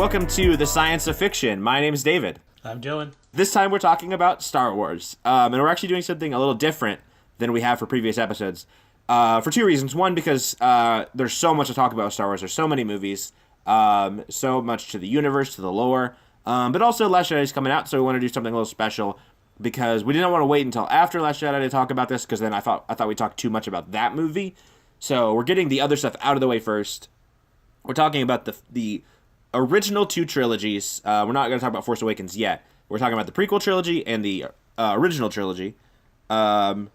welcome to The Science of Fiction. My name is David. I'm Dylan. This time we're talking about Star Wars, and we're actually doing something a little different than we have for previous episodes, for two reasons. One, because there's so much to talk about with Star Wars. There's so many movies, so much to the universe, to the lore, but also Last Jedi is coming out, so we want to do something a little special, because we didn't want to wait until after Last Jedi to talk about this, because then I thought we talked too much about that movie. So we're getting the other stuff out of the way first. We're talking about the original two trilogies. We're not going to talk about Force Awakens yet. We're talking about the prequel trilogy and the original trilogy. The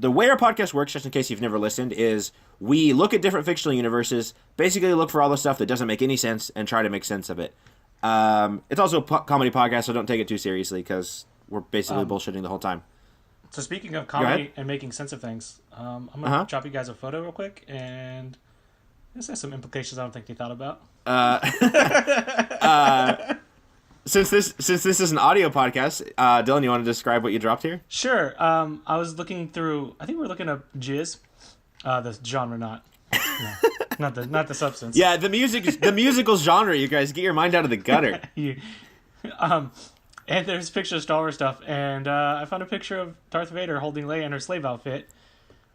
way our podcast works, just in case you've never listened, is we look at different fictional universes, basically look for all the stuff that doesn't make any sense, and try to make sense of it. It's also a comedy podcast, so don't take it too seriously, because we're basically bullshitting the whole time. So speaking of comedy and making sense of things, I'm going to drop you guys a photo real quick, and this has some implications I don't think you thought about. Since this is an audio podcast, Dylan, you want to describe what you dropped here? Sure. I was looking through, I think we were looking up Jizz, the genre, not the substance. Yeah, the musical genre, you guys, get your mind out of the gutter. And there's pictures of Star Wars stuff, and I found a picture of Darth Vader holding Leia in her slave outfit,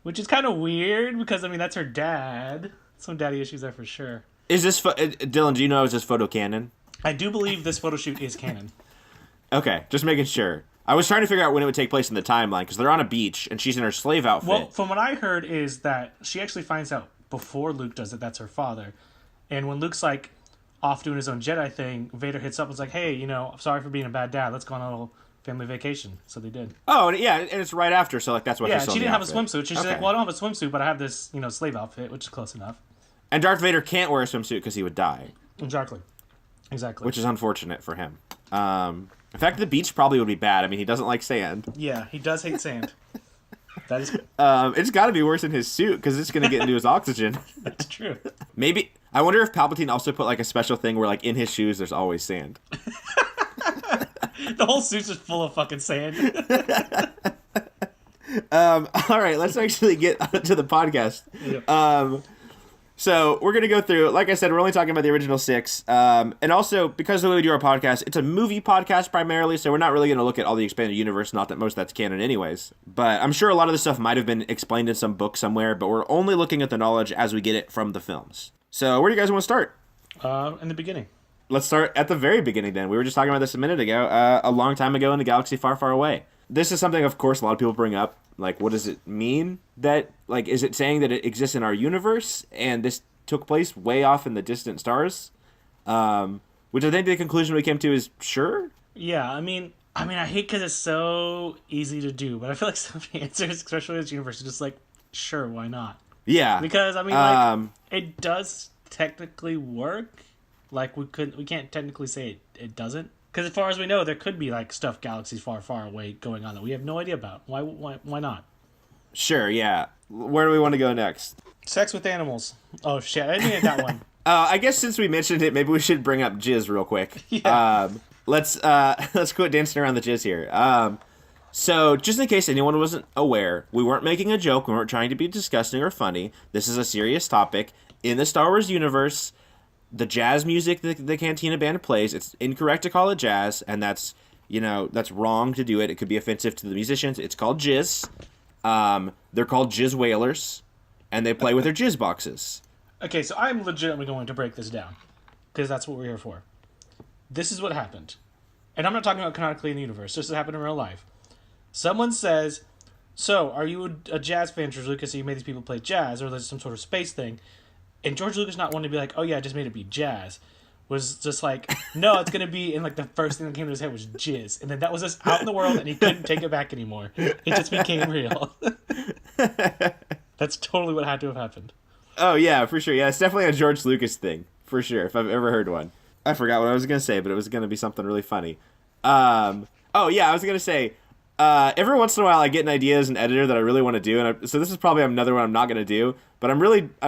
which is kind of weird, because, I mean, that's her dad. Some daddy issues there for sure. Is this, Dylan, do you know, is this photo canon? I do believe this photo shoot is canon. Okay, just making sure. I was trying to figure out when it would take place in the timeline, because they're on a beach, and she's in her slave outfit. Well, from what I heard is that she actually finds out before Luke does that that's her father. And when Luke's, like, off doing his own Jedi thing, Vader hits up and is like, hey, I'm sorry for being a bad dad. Let's go on a little family vacation. So they did. Oh, yeah, and it's right after, so, like, that's what she didn't have a swimsuit. She's like, well, I don't have a swimsuit, but I have this, slave outfit, which is close enough. And Darth Vader can't wear a swimsuit because he would die. Exactly. Which is unfortunate for him. In fact, the beach probably would be bad. I mean, he doesn't like sand. Yeah, he does hate sand. That is. It's got to be worse in his suit because it's going to get into his oxygen. That's true. Maybe. I wonder if Palpatine also put like a special thing where like in his shoes there's always sand. The whole suit's just full of fucking sand. All right, let's actually get to the podcast. Yeah. So we're going to go through, like I said, we're only talking about the original 6. And also, because of the way we do our podcast, it's a movie podcast primarily, so we're not really going to look at all the expanded universe, not that most of that's canon anyways. But I'm sure a lot of the stuff might have been explained in some book somewhere, but we're only looking at the knowledge as we get it from the films. So where do you guys want to start? In the beginning. Let's start at the very beginning then. We were just talking about this a minute ago, a long time ago in a galaxy far, far away. This is something, of course, a lot of people bring up. Like, what does it mean? That, like, is it saying that it exists in our universe and this took place way off in the distant stars? Which I think the conclusion we came to is sure. Yeah, I mean, I hate because it's so easy to do, but I feel like some answers, especially in this universe, are just like, sure, why not? Yeah. Because, I mean, it does technically work. Like, we can't technically say it doesn't. Because as far as we know, there could be, like, stuff galaxies far, far away going on that we have no idea about. Why not? Sure, yeah. Where do we want to go next? Sex with animals. Oh, shit. I didn't get that one. I guess since we mentioned it, maybe we should bring up Jizz real quick. Yeah. Let's quit dancing around the Jizz here. So, just in case anyone wasn't aware, we weren't making a joke. We weren't trying to be disgusting or funny. This is a serious topic. In the Star Wars universe, the jazz music that the Cantina Band plays, it's incorrect to call it jazz, and that's wrong to do it. It could be offensive to the musicians. It's called Jizz. They're called Jizz Whalers, and they play with their Jizz boxes. Okay, so I'm legitimately going to break this down, because that's what we're here for. This is what happened. And I'm not talking about canonically in the universe. This has happened in real life. Someone says, so, are you a jazz fan, George Lucas, so you made these people play jazz, or there's some sort of space thing? And George Lucas not wanting to be like, oh yeah, I just made it be jazz. Was just like, no, it's going to be, and like the first thing that came to his head was jizz. And then that was just out in the world, and he couldn't take it back anymore. It just became real. That's totally what had to have happened. Oh yeah, for sure. Yeah, it's definitely a George Lucas thing, for sure, if I've ever heard one. I forgot what I was going to say, but it was going to be something really funny. Oh yeah, I was going to say, every once in a while I get an idea as an editor that I really want to do, and so this is probably another one I'm not going to do, but I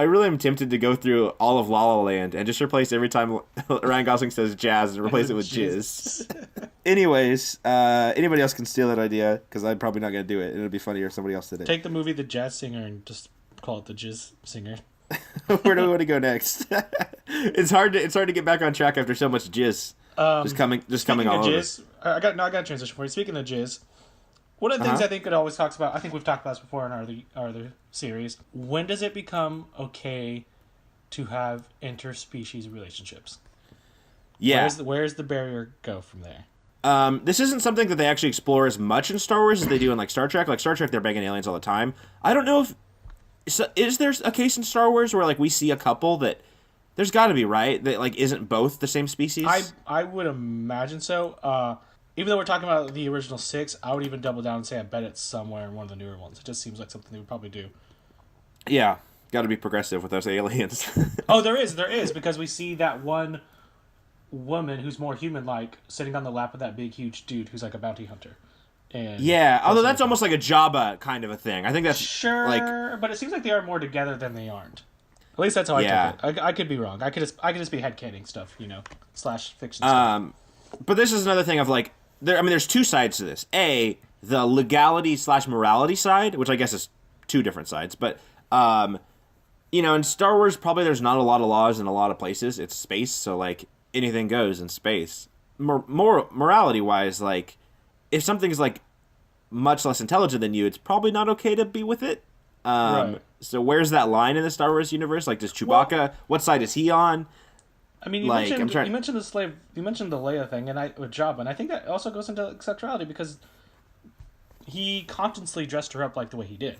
really am tempted to go through all of La La Land and just replace every time Ryan Gosling says jazz and replace it with jizz. Anyways, anybody else can steal that idea, because I'm probably not going to do it. It would be funnier if somebody else did it. Take the movie The Jazz Singer and just call it The Jizz Singer. Where do we want to go next? It's hard to get back on track after so much jizz just coming all over. Jizz, I got a transition for you. Speaking of jizz, one of the things I think it always talks about, I think we've talked about this before in our other series, when does it become okay to have interspecies relationships? Yeah. Where's the barrier go from there? This isn't something that they actually explore as much in Star Wars as they do in like Star Trek. Like Star Trek, they're banging aliens all the time. I don't know if is there a case in Star Wars where like we see a couple that there's got to be, right, that like isn't both the same species. I would imagine so. Even though we're talking about the original 6, I would even double down and say I bet it's somewhere in one of the newer ones. It just seems like something they would probably do. Yeah, got to be progressive with those aliens. Oh, there is, because we see that one woman who's more human-like sitting on the lap of that big, huge dude who's like a bounty hunter. And yeah, although that's almost like a Jabba kind of a thing. I think that's sure, but it seems like they are more together than they aren't. At least that's how I took it. I could be wrong. I could just be headcanon stuff, / fiction stuff. But this is another thing of like, there's two sides to this. A, the legality / morality side, which I guess is two different sides. But, in Star Wars, probably there's not a lot of laws in a lot of places. It's space, so like anything goes in space. Morality-wise, like, if something's like much less intelligent than you, it's probably not okay to be with it. Right. So where's that line in the Star Wars universe? Like, does Chewbacca? What side is he on? I mean, you mentioned the Leia thing, and with Jabba, and I think that also goes into sexuality because he consciously dressed her up like the way he did.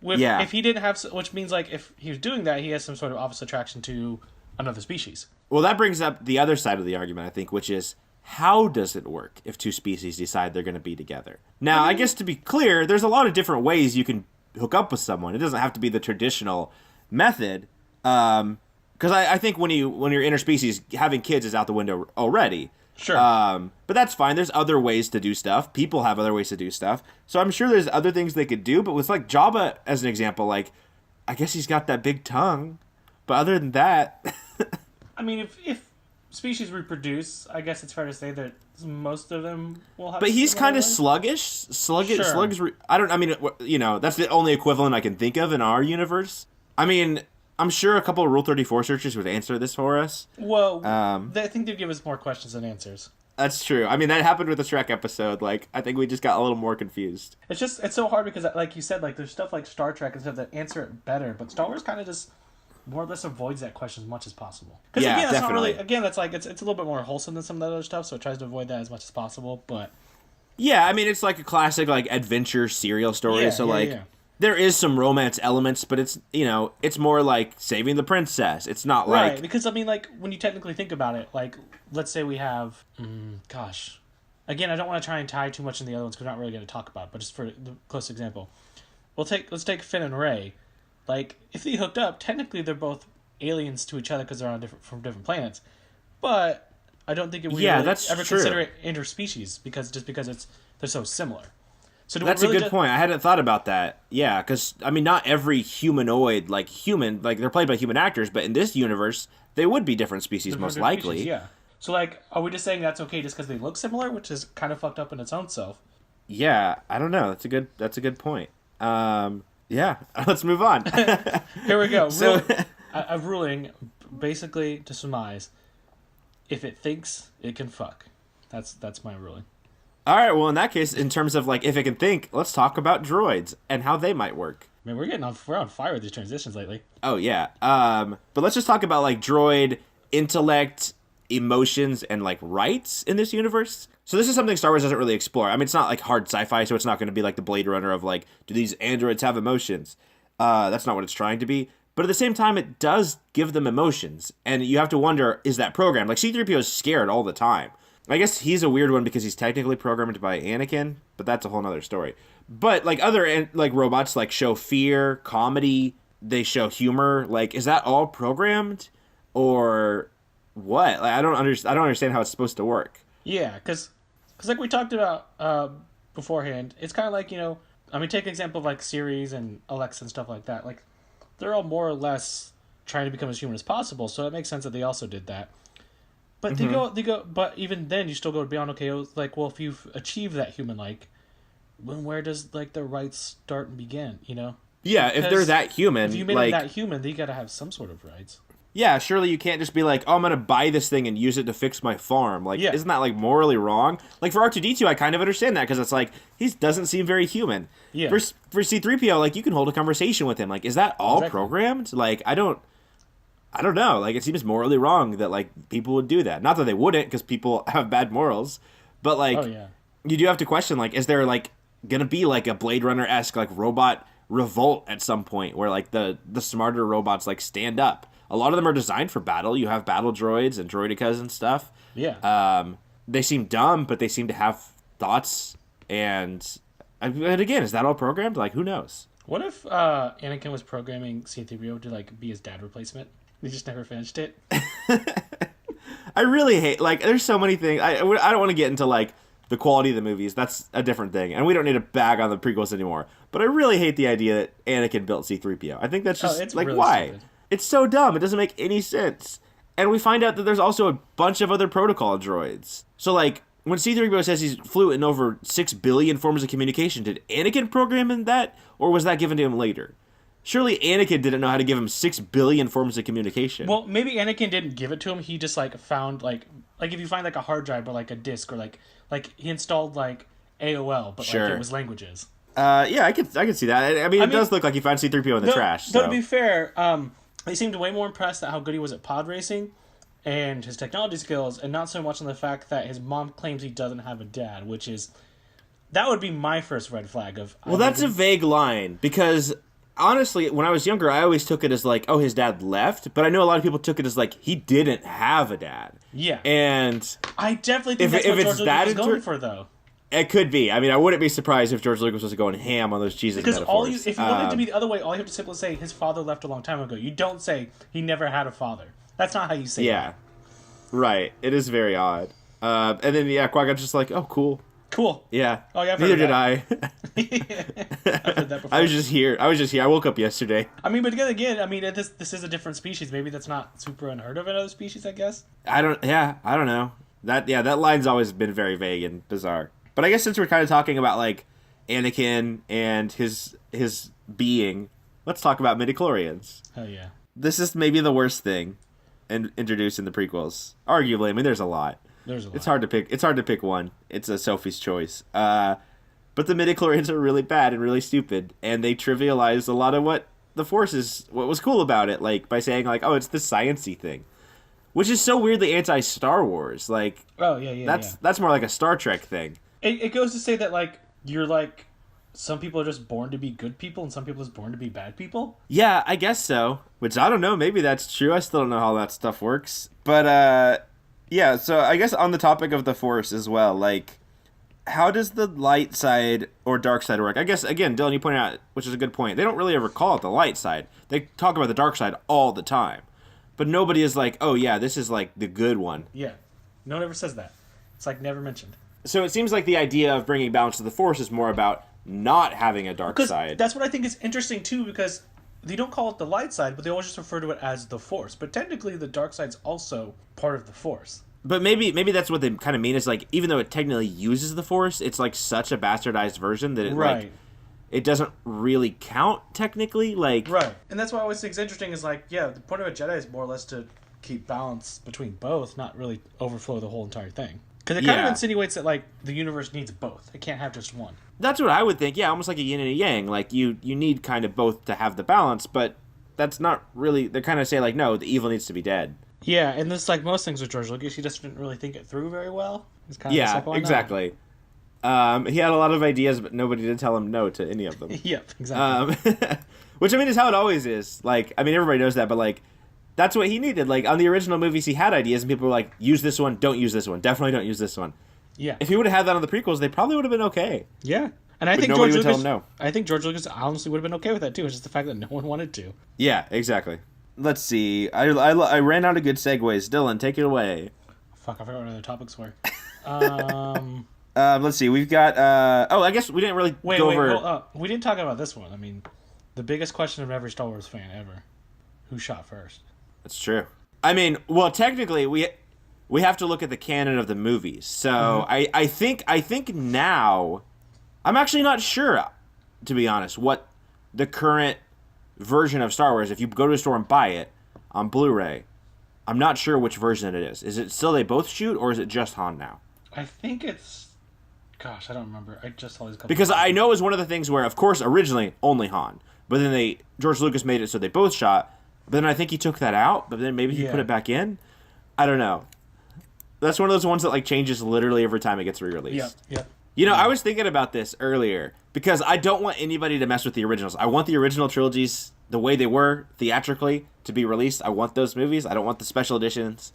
If he didn't have, which means like if he was doing that, he has some sort of opposite attraction to another species. Well, that brings up the other side of the argument, I think, which is how does it work if two species decide they're going to be together? Now, I guess to be clear, there's a lot of different ways you can hook up with someone. It doesn't have to be the traditional method. Because I think when you're interspecies, having kids is out the window already. Sure. But that's fine. There's other ways to do stuff. People have other ways to do stuff. So I'm sure there's other things they could do. But with like Jabba as an example, like I guess he's got that big tongue. But other than that, I mean, if species reproduce, I guess it's fair to say that most of them will have. But he's kind of sluggish. Sure. That's the only equivalent I can think of in our universe. I mean, I'm sure a couple of Rule 34 searchers would answer this for us. Well, I think they'd give us more questions than answers. That's true. I mean, that happened with the Shrek episode. Like, I think we just got a little more confused. It's so hard because, like you said, like there's stuff like Star Trek and stuff that answer it better, but Star Wars kind of just more or less avoids that question as much as possible. Because yeah, again, that's definitely. not really. Again, that's like it's a little bit more wholesome than some of the other stuff, so it tries to avoid that as much as possible. But yeah, I mean, it's like a classic like adventure serial story. There is some romance elements, but it's it's more like saving the princess. It's not like right, because I mean, like when you technically think about it, like let's say we have, again, I don't want to try and tie too much in the other ones because we're not really going to talk about it, but just for the close example, let's take Finn and Rey. Like if they hooked up, technically they're both aliens to each other because they're from different planets, but I don't think we ever consider it interspecies because they're so similar. So that's a good point. I hadn't thought about that. Yeah, because I mean, not every humanoid like they're played by human actors, but in this universe, they would be different species most likely. Species, yeah. So like, are we just saying that's okay just because they look similar, which is kind of fucked up in its own self? Yeah, I don't know. That's a good point. Yeah, let's move on. Here we go. So, a ruling, basically to surmise, if it thinks it can fuck. That's my ruling. All right, well, in that case, in terms of like if it can think, let's talk about droids and how they might work. Man, we're on fire with these transitions lately. Oh yeah. But let's just talk about like droid intellect, emotions, and like rights in this universe. So this is something Star Wars doesn't really explore. I mean, it's not like hard sci-fi, so it's not going to be like the Blade Runner of like, do these androids have emotions? That's not what it's trying to be. But at the same time, it does give them emotions, and you have to wonder, is that programmed? Like C-3PO is scared all the time. I guess he's a weird one because he's technically programmed by Anakin, but that's a whole nother story. But like other like robots like show fear, comedy, they show humor. Like, is that all programmed or what? Like, I don't understand how it's supposed to work. Yeah, because like we talked about beforehand, it's kind of like I mean, take an example of like Siri and Alexa and stuff like that. Like, they're all more or less trying to become as human as possible, so it makes sense that they also did that. But they go. But even then, you still go beyond. Okay, like, well, if you've achieved that human-like, then where does like the rights start and begin? Yeah, if they're that human, if you made them that human, they got to have some sort of rights. Yeah, surely you can't just be like, oh, I'm going to buy this thing and use it to fix my farm. Like, Yeah. isn't that, like, morally wrong? Like, for R2-D2, I kind of understand that, because it's like, he doesn't seem very human. Yeah. For C-3PO, like, you can hold a conversation with him. Like, is that all Exactly. programmed? Like, I don't know. Like, it seems morally wrong that, like, people would do that. Not that they wouldn't, because people have bad morals. But, like, Oh, yeah. you do have to question, like, is there, like, going to be, like, a Blade Runner-esque, like, robot revolt at some point where, like, the smarter robots, like, stand up? A lot of them are designed for battle. You have battle droids and droidicas and stuff. Yeah. They seem dumb, but they seem to have thoughts. And again, is that all programmed? Like, who knows? What if Anakin was programming C-3PO to like be his dad replacement? He just never finished it. I really hate, like, there's so many things. I don't want to get into, like, the quality of the movies. That's a different thing. And we don't need to bag on the prequels anymore. But I really hate the idea that Anakin built C-3PO. I think that's just, it's like, really why? stupid. It's so dumb. It doesn't make any sense. And we find out that there's also a bunch of other protocol droids. So, like, when C-3PO says he's fluent in over 6 billion forms of communication, did Anakin program in that? Or was that given to him later? Surely Anakin didn't know how to give him 6 billion forms of communication. Well, maybe Anakin didn't give it to him. He just like found like if you find like a hard drive or like a disc or like he installed like AOL, but Sure. like it was languages. Yeah, I could see that. I mean, it does look like he found C-3PO in the trash. Though So. to be fair, they seemed way more impressed at how good he was at pod racing and his technology skills, and not so much on the fact that his mom claims he doesn't have a dad, which is that would be my first red flag of. Well, that's a vague line, because honestly, when I was younger, I always took it as like, oh, his dad left, but I know a lot of people took it as like he didn't have a dad. Yeah, and I definitely think that's what George Lucas was going for, though. It could be. I mean, I wouldn't be surprised if George Lucas was going ham on those Jesus because metaphors. If you want it to be the other way, all you have to simply say his father left a long time ago. You don't say he never had a father. That's not how you say it. Yeah, right. It is very odd. And then Qui-Gon's just like, oh, cool. Cool. Yeah. Oh yeah. Neither did I. I've heard that before. I was just here. I woke up yesterday. I mean, but again, I mean, this is a different species. Maybe that's not super unheard of in other species, I guess. I don't know. That line's always been very vague and bizarre. But I guess since we're kind of talking about like Anakin and his being, let's talk about midichlorians. Hell yeah. This is maybe the worst thing introduced in the prequels. Arguably, I mean, there's a lot. There's a lot. It's hard to pick one. It's a Sophie's choice. But the midichlorians are really bad and really stupid, and they trivialize a lot of what the Force is. What was cool about it, like by saying like, oh, it's this sciencey thing. Which is so weirdly anti-Star Wars. Like, oh yeah, that's more like a Star Trek thing. It goes to say that like you're like some people are just born to be good people and some people are just born to be bad people. Yeah, I guess so. Which I don't know. Maybe that's true. I still don't know how that stuff works. But yeah. So I guess on the topic of the Force as well, like, how does the light side or dark side work? I guess again, Dylan, you pointed out, which is a good point. They don't really ever call it the light side. They talk about the dark side all the time. But nobody is like, oh yeah, this is like the good one. Yeah. No one ever says that. It's like never mentioned. So it seems like the idea of bringing balance to the Force is more about not having a dark side. That's what I think is interesting too, because they don't call it the light side, but they always just refer to it as the Force. But technically, the dark side's also part of the Force. But maybe that's what they kind of mean is like, even though it technically uses the Force, it's like such a bastardized version that it like it doesn't really count technically. Like right, and that's why I always think it's interesting. Is like, yeah, the point of a Jedi is more or less to keep balance between both, not really overflow the whole entire thing. Because it kind of insinuates that like the universe needs both. It can't have just one. That's what I would think. Yeah, almost like a yin and a yang. Like you need kind of both to have the balance, but that's not really. They kind of say like, no, the evil needs to be dead. Yeah, and this like most things with George Lucas, he just didn't really think it through very well. It's kind of like, why exactly. He had a lot of ideas, but nobody did tell him no to any of them. Yep, exactly. Which I mean is how it always is. Like, I mean, everybody knows that, but like, that's what he needed. Like on the original movies, he had ideas, and people were like, "Use this one, don't use this one, definitely don't use this one." Yeah. If he would have had that on the prequels, they probably would have been okay. Yeah, and I think nobody George would tell Lucas. him no. I think George Lucas honestly would have been okay with that too. It's just the fact that no one wanted to. Yeah, exactly. Let's see. I ran out of good segues. Dylan, take it away. Fuck, I forgot what other topics were. Let's see. We've got. I guess we didn't really go over. Hold up. We didn't talk about this one. I mean, the biggest question of every Star Wars fan ever: who shot first? That's true. I mean, well, technically, we have to look at the canon of the movies. So I think now, I'm actually not sure, to be honest, what the current version of Star Wars. If you go to a store and buy it, on Blu-ray. I'm not sure which version it is. Is it still they both shoot, or is it just Han now? I think it's... Gosh, I don't remember. I just saw these couple... Because I know it was one of the things where, of course, originally only Han. But then George Lucas made it so they both shot. But then I think he took that out, but then maybe he put it back in. I don't know. That's one of those ones that like changes literally every time it gets re-released. Yeah. You know, I was thinking about this earlier because I don't want anybody to mess with the originals. I want the original trilogies the way they were theatrically to be released. I want those movies. I don't want the special editions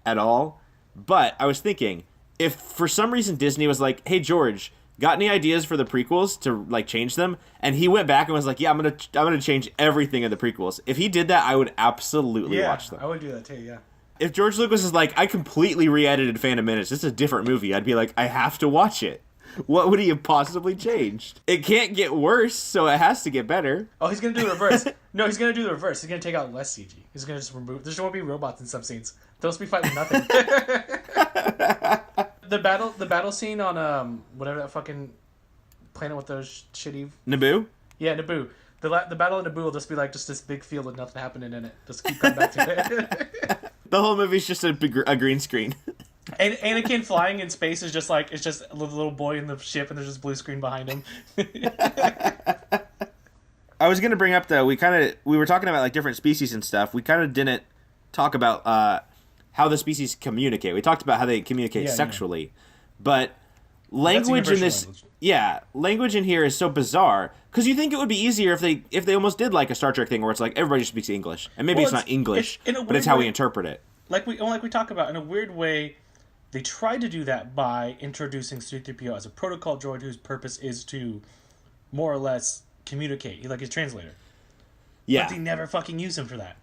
at all. But I was thinking, if for some reason Disney was like, "Hey George, got any ideas for the prequels to like change them?" and he went back and was like, "Yeah, I'm gonna change everything in the prequels." If he did that, I would absolutely watch them. I would do that too. Yeah. If George Lucas is like, "I completely re-edited Phantom Menace. This is a different movie," I'd be like, "I have to watch it." What would he have possibly changed? It can't get worse, so it has to get better. Oh, he's gonna do the reverse. No, he's gonna do the reverse. He's gonna take out less CG. He's gonna just remove. There won't be robots in some scenes. They'll just be fighting nothing. The battle scene on whatever that fucking planet with those shitty Naboo? Yeah, Naboo. The battle of Naboo will just be like just this big field with nothing happening in it. Just keep coming back to it. The whole movie's just a green screen. And Anakin flying in space is just like, it's just a little boy in the ship and there's just blue screen behind him. I was gonna bring up though, we were talking about like different species and stuff. We kind of didn't talk about how the species communicate. We talked about how they communicate sexually, but language in this, language in here is so bizarre because you think it would be easier if they almost did like a Star Trek thing where it's like everybody speaks English and maybe it's not English, but it's how we interpret it. Like we talk about in a weird way. They tried to do that by introducing C-3PO as a protocol droid whose purpose is to more or less communicate. Like his translator. Yeah. But they never fucking use him for that.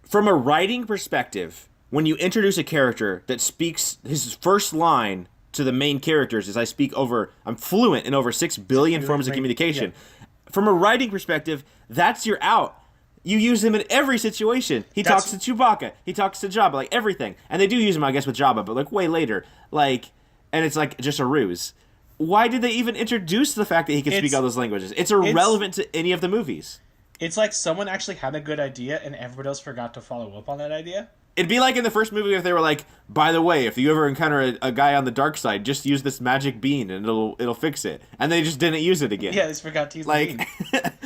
From a writing perspective, when you introduce a character that speaks his first line to the main characters is I'm fluent in over 6 billion forms of communication. Yeah. From a writing perspective, that's your out. You use him in every situation. He talks to Chewbacca. He talks to Jabba, like everything. And they do use him, I guess, with Jabba, but like way later. Like, and it's like just a ruse. Why did they even introduce the fact that he can speak all those languages? It's irrelevant to any of the movies. It's like someone actually had a good idea and everybody else forgot to follow up on that idea. It'd be like in the first movie if they were like, by the way, if you ever encounter a guy on the dark side, just use this magic bean and it'll fix it. And they just didn't use it again. Yeah, they just forgot to use the bean.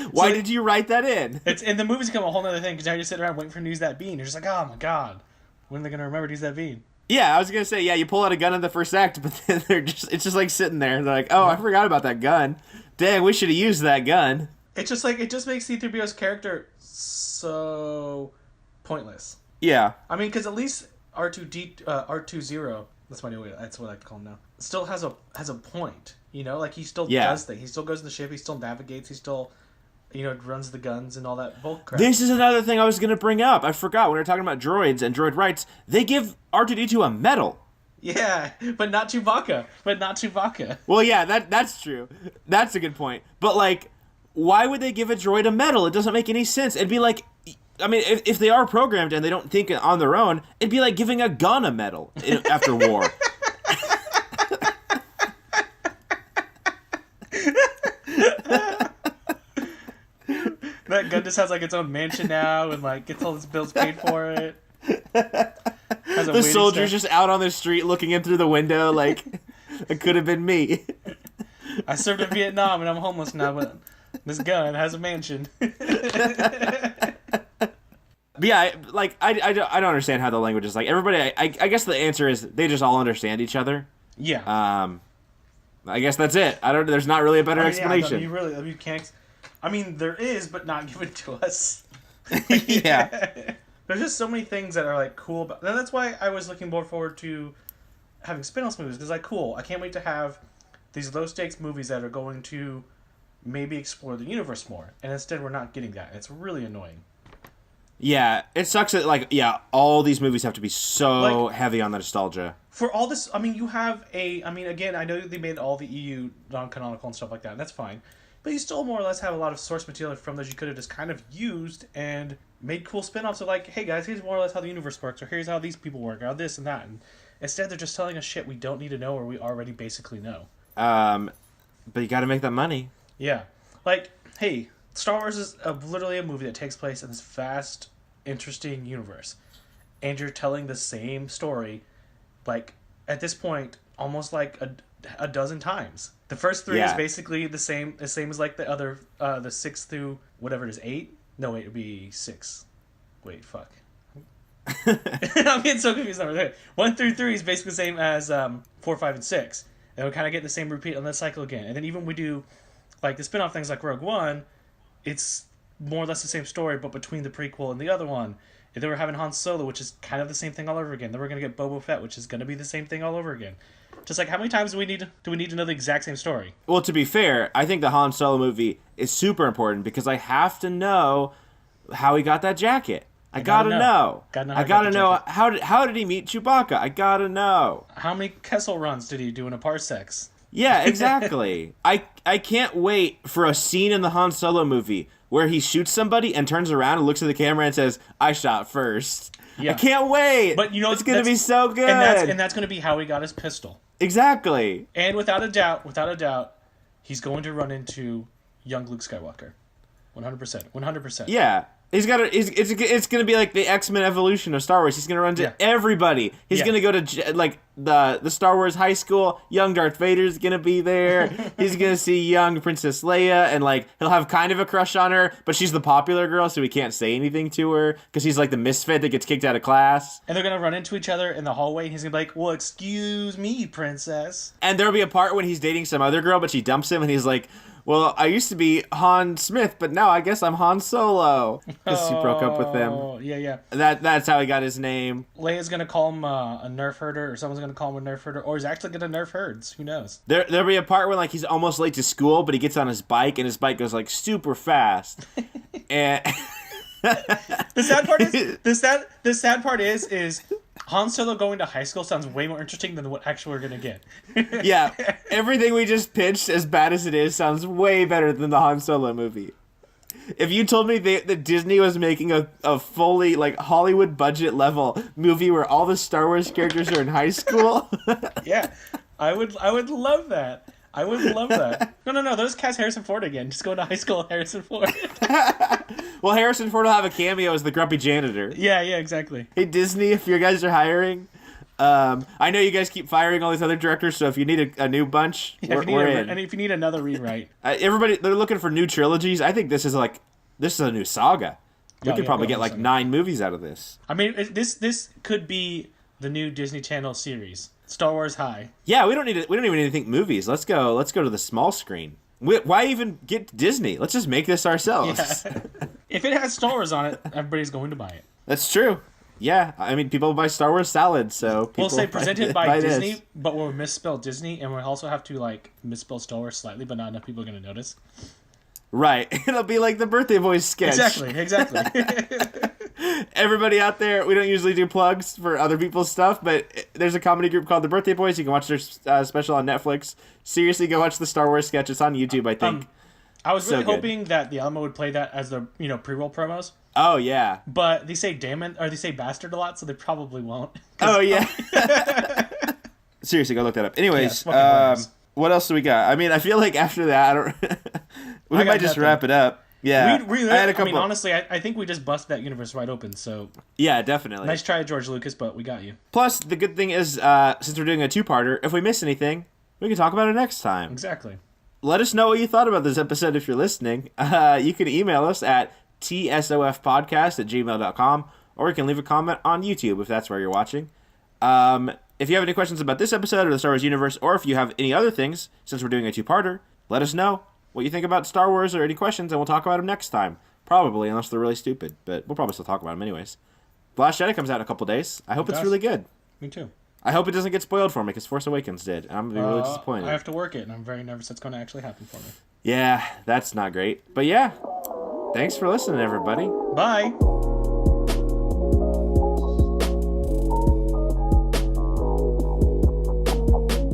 Why did you write that in? And the movie's become a whole other thing because now you're sitting around waiting for them to use that bean. You're just like, oh my god, when are they going to remember to use that bean? Yeah, I was going to say, you pull out a gun in the first act, but then it's just like sitting there. They're like, oh, I forgot about that gun. Dang, we should have used that gun. It's just like, it just makes C-3PO's character so pointless. Yeah. I mean, because at least R20, that's my new way, that's what I call him now, still has a point, you know? Like, he still does things. He still goes in the ship, he still navigates, he still, runs the guns and all that bull crap. This is another thing I was going to bring up. I forgot, when we were talking about droids and droid rights, they give R2-D2 a medal. Yeah, but not Chewbacca. Well, yeah, that's true. That's a good point. But, like, why would they give a droid a medal? It doesn't make any sense. It'd be like... I mean, if they are programmed and they don't think on their own, it'd be like giving a gun a medal after war. That gun just has like its own mansion now and like gets all its bills paid for it. The soldier's just out on the street looking in through the window like, it could have been me. I served in Vietnam and I'm homeless now, but this gun has a mansion. But yeah, I don't understand how the language is like. Everybody, I guess the answer is they just all understand each other. Yeah. I guess that's it. There's not really a better explanation. You can't. I mean, there is, but not given to us. Yeah. There's just so many things that are like cool, and that's why I was looking more forward to having spin-off movies because I can't wait to have these low stakes movies that are going to maybe explore the universe more, and instead we're not getting that. It's really annoying. Yeah, it sucks that, all these movies have to be so heavy on the nostalgia. For all this, I mean, again, I know they made all the EU non-canonical and stuff like that, and that's fine. But you still more or less have a lot of source material from those you could have just kind of used and made cool spin-offs of like, hey guys, here's more or less how the universe works, or here's how these people work, or this and that. And instead they're just telling us shit we don't need to know or we already basically know. But you gotta make that money. Yeah. Like, hey, Star Wars is literally a movie that takes place in this vast interesting universe, and you're telling the same story, like at this point, almost like a dozen times. The first three is basically the same as like the other, the 6 through whatever it is, 8. No, wait, it'd be 6. Wait, fuck. I'm getting so confused. 1 through 3 is basically the same as 4, 5, and 6. And we kind of get the same repeat on that cycle again. And then even we do like the spin-off things like Rogue One, it's more or less the same story, but between the prequel and the other one. And then we're having Han Solo, which is kind of the same thing all over again. Then we're going to get Boba Fett, which is going to be the same thing all over again. Just like, how many times do we need to know the exact same story? Well, to be fair, I think the Han Solo movie is super important because I have to know how he got that jacket. I gotta know. I gotta know how did he meet Chewbacca? I gotta know. How many Kessel runs did he do in a parsecs? Yeah, exactly. I can't wait for a scene in the Han Solo movie where he shoots somebody and turns around and looks at the camera and says, "I shot first." Yeah. I can't wait. But you know, it's gonna be so good. And that's gonna be how he got his pistol. Exactly. And without a doubt, he's going to run into young Luke Skywalker. 100%. Yeah. It's going to be like the X-Men evolution of Star Wars. He's going to run to everybody. He's going to go to like the Star Wars high school. Young Darth Vader's going to be there. He's going to see young Princess Leia, and like he'll have kind of a crush on her, but she's the popular girl, so he can't say anything to her because he's like the misfit that gets kicked out of class. And they're going to run into each other in the hallway, and he's going to be like, "Well, excuse me, princess." And there'll be a part when he's dating some other girl, but she dumps him, and he's like, "Well, I used to be Han Smith, but now I guess I'm Han Solo." Because she broke up with him. Oh, yeah. That's how he got his name. Leia's going to call him a nerf herder, or someone's going to call him a nerf herder, or he's actually going to nerf herds. Who knows? There'll be a part where like he's almost late to school, but he gets on his bike, and his bike goes like super fast. And the sad part is Han Solo going to high school sounds way more interesting than what actually we're going to get. Yeah, everything we just pitched, as bad as it is, sounds way better than the Han Solo movie. If you told me that Disney was making a fully like Hollywood budget level movie where all the Star Wars characters are in high school, yeah, I would love that. I would love that. No. Those cast Harrison Ford again. Just go to high school, Harrison Ford. Well, Harrison Ford will have a cameo as the grumpy janitor. Yeah, exactly. Hey, Disney, if you guys are hiring, I know you guys keep firing all these other directors, so if you need a new bunch, we're in. And if you need another rewrite. Everybody, they're looking for new trilogies. I think this is a new saga. We could probably get like 9 movies out of this. I mean, this could be the new Disney Channel series. Star Wars High. Yeah, we don't even need to think movies. Let's go to the small screen. Why even get Disney? Let's just make this ourselves. Yeah. If it has Star Wars on it, everybody's going to buy it. That's true. Yeah, I mean, people buy Star Wars salad, so people we'll say presented by Disney, this. but we'll misspell Disney, and we'll also have to like misspell Star Wars slightly, but not enough people are going to notice. Right. It'll be like the Birthday Boys sketch. Exactly. Everybody out there, we don't usually do plugs for other people's stuff, but there's a comedy group called the Birthday Boys. You can watch their special on Netflix. Seriously, go watch the Star Wars sketch. It's on YouTube, I think. I was really hoping that the Alamo would play that as the pre-roll promos. Oh, yeah. But they say "damn" or they say "bastard" a lot, so they probably won't. Oh, yeah. Seriously, go look that up. Anyways, what else do we got? I mean, I feel like after that, we might just wrap it up. Yeah, I had a couple. I mean, honestly, I think we just busted that universe wide open. So yeah, definitely. Nice try, George Lucas, but we got you. Plus, the good thing is, since we're doing a 2-parter, if we miss anything, we can talk about it next time. Exactly. Let us know what you thought about this episode if you're listening. You can email us at tsofpodcast@gmail.com, or you can leave a comment on YouTube if that's where you're watching. If you have any questions about this episode or the Star Wars universe, or if you have any other things, since we're doing a 2-parter, let us know what you think about Star Wars or any questions, and we'll talk about them next time. Probably, unless they're really stupid, but we'll probably still talk about them anyways. The Last Jedi comes out in a couple days. I hope it's really good. Me too. I hope it doesn't get spoiled for me, because Force Awakens did, and I'm going to be really disappointed. I have to work it, and I'm very nervous it's going to actually happen for me. Yeah, that's not great. But yeah, thanks for listening, everybody. Bye!